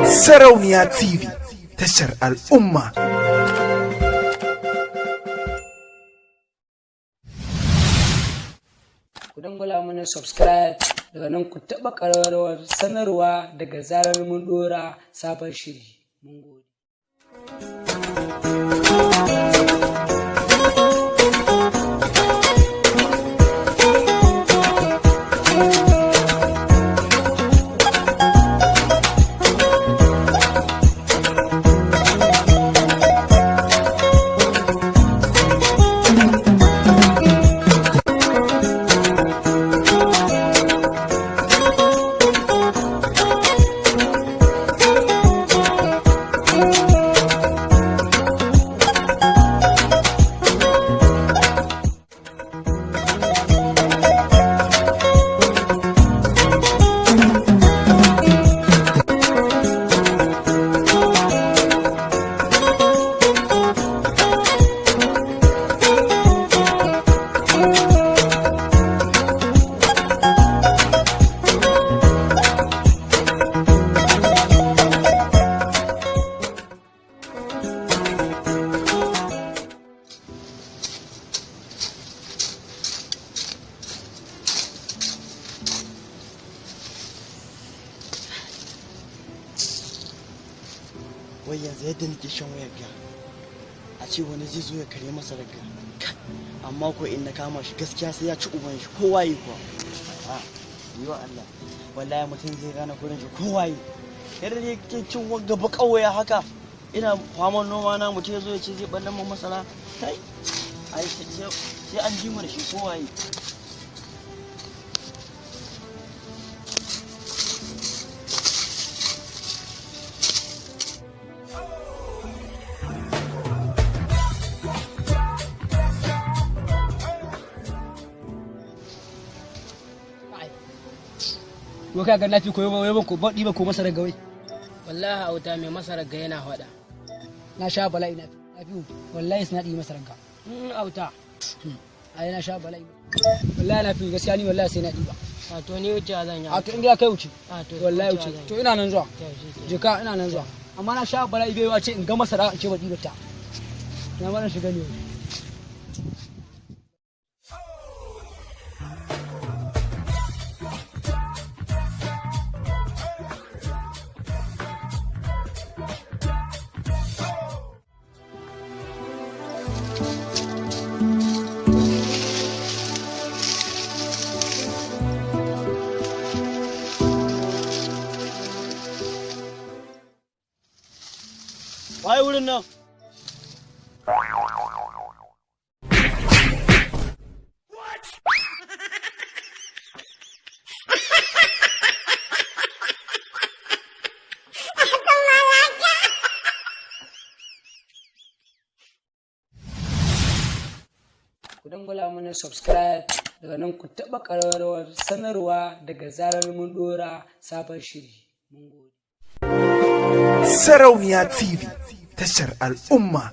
Sarauniya TV, tashar al'umma. Ku dangwala mana subscribe daga nan ku taɓa ƙararrawar sanarwa daga zarar mun ɗora sabon shiri. Mun gode. Wai yanzu yadda nake shan wayar ga a ce wani zai zo ya kare masa raga, amma ko in na kama shi gaskiya sai ya ci uban shi kowa yi kuwa. Yi wa Allah wallahi mutum zai gane kurin shi kowa yi yadda ne ke cin gaba kawai haka ina faman noma na mutum ya zo ya ce zai ballan mu masara kai ai sai an ji mu da shi kowa yi. Ko ka ga lafi koyo ko ba diba ko masarar gawai. Wallahi auta mai masarar ga yana hada. Na sha bala'i na fi wallahi suna di masarar ga. Auta. Ai na sha bala'i. Wallahi na fi gaskiya ni wallahi sai na diba. A to ni wuce zan yi. A to in ga kai wuce. A to wallahi wuce. To ina nan zuwa. Jika ina nan zuwa. Amma na sha bala'i bai wace in ga masara in ce ba diba ta. Na ma na shiga ne. Waye wurin nan? Ku dangwala mana subscribe daga nan ku taɓa ƙararrawar sanarwa daga zarar mun ɗora sabon shiri. Mun gode. Sarauniya TV, tashar al'umma.